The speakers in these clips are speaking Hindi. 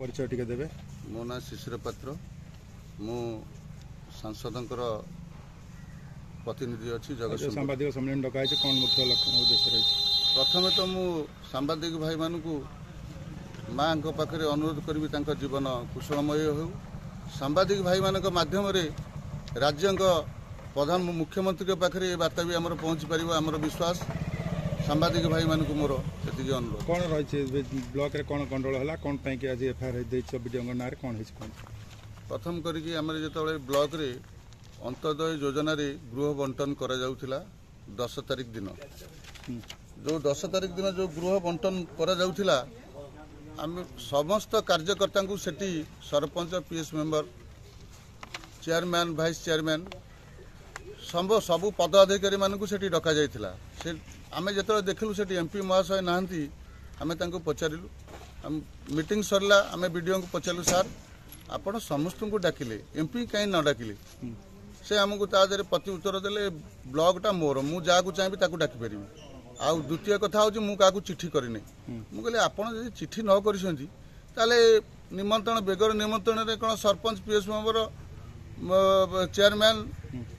परिचय टिके देबे। मो ना शिशिर पात्र मु सांसदंकर प्रतिनिधि अच्छी जगत सांबादिक सम्मेलन डका कौन मुख्य उद्देश्य रही। प्रथम तो मु सांबादिक भाई मान माँ पाखे अनुरोध करी जीवन कुशलमय हो सांबादिक भाई मान मध्यम राज्य प्रधान मुख्यमंत्री पाखे बार्ता भी आमर पहुँची पार आमर विश्वास सांबादिक भाई मान मोर से अनुरोध। कौन रही ब्लॉक रे कौन गंडोल है कौन पाई आज एफआईआर वीडियो ना कौन है प्रथम करी आम जो ब्लॉक रे अंत्योदय योजना रे गृह बंटन करा जाउथिला 10 तारिख दिन जो 10 तारिख दिन जो गृह बंटन करा जाउथिला आम समस्त कार्यकर्ता को सेठी sarpanch PS member chairman vice chairman सबू पदाधिकारी मानक सेठी डका जाइथिला। से आमे जेतले देखलु सेठी एमपी महाशय नाहंती आमे तांको पचारिलु हम मीटिंग सरला आमे वीडियो को पचारलु सर आपण समस्त को डाकिले एमपी कहीं न डाकिले से आमको तादे प्रति उत्तर देले ब्लॉकटा मोर मु जाकू चाहिए ताकू डाकी पारि। आ द्वितीय कथा हूँ मुझे क्या चिठी करनी मुझे कहली आपड़ जब चिठी न कर निमंत्रण बेगर निमंत्रण कौन sarpanch PS member chairman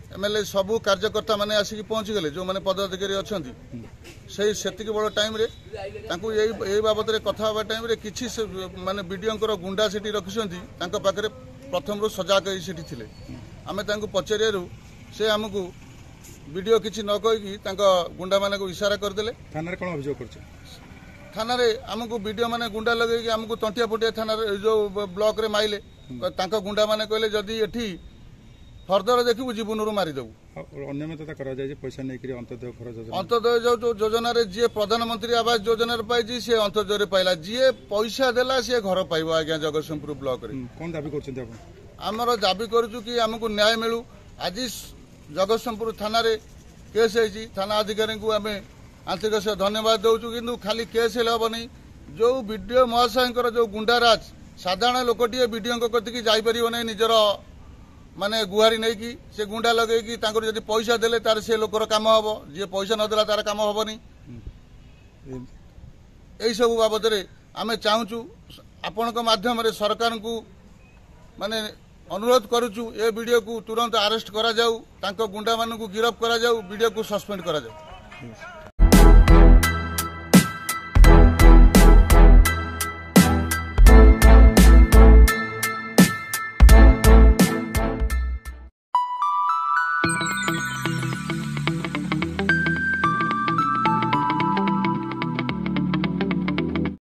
MLA सबू कार्यकर्ता मैंने आसिक पहुँची गले जो मैंने पदाधिकारी अच्छा से बड़ टाइम यही बाबद कथा हाँ टाइम किसी माने वीडियो गुंडा से रखिंट पाखे प्रथम रू सजाग थे आम पचारू से आमको वीडियो किसी न कहीकि गुंडा मान को इशारा करदे। थाना कौन अभियोग कर थाना आमको वीडियो माने गुंडा लगे आमको तंटिया पटिया थाना जो ब्लॉक रे माइले गुंडा माने कहले जदि एठी फर्दर देखू जीवन रू मारिदेबू। अनियमितता पैसा नहीं अंत्योदय घर योजना अंत्योदय जो योजना जी प्रधानमंत्री आवास योजना पाई सी अंत्योदय पाइला जी पैसा देला सी घर पाइब आज्ञा जगतसिंहपुर ब्लॉक रे कौन दाबी कर आमर दाबी करूँ कि आमको न्याय मिलू। आज जगतसिंहपुर थाना रे केस है थाना अधिकारी को आम आंतरिक से धन्यवाद दौचु कि खाली केस हेनी जो वीडियो महाशय जो गुंडाराज साधारण लोकटे वीडियो कति जापर ना निजर माने गुहारी नहीं कि से गुंडा लगे जब पैसा देले तार से लोकर काम हम जी पैसा नदेला तार काम हेनी यही सब बाबद आम चाहूँ आपण माध्यम सरकार को माने अनुरोध करुचु ए वीडियो को तुरंत अरेस्ट करा जाऊ गुंडा मान को गिरफ्त करा जाऊ वीडियो को सस्पेंड करा जाऊ।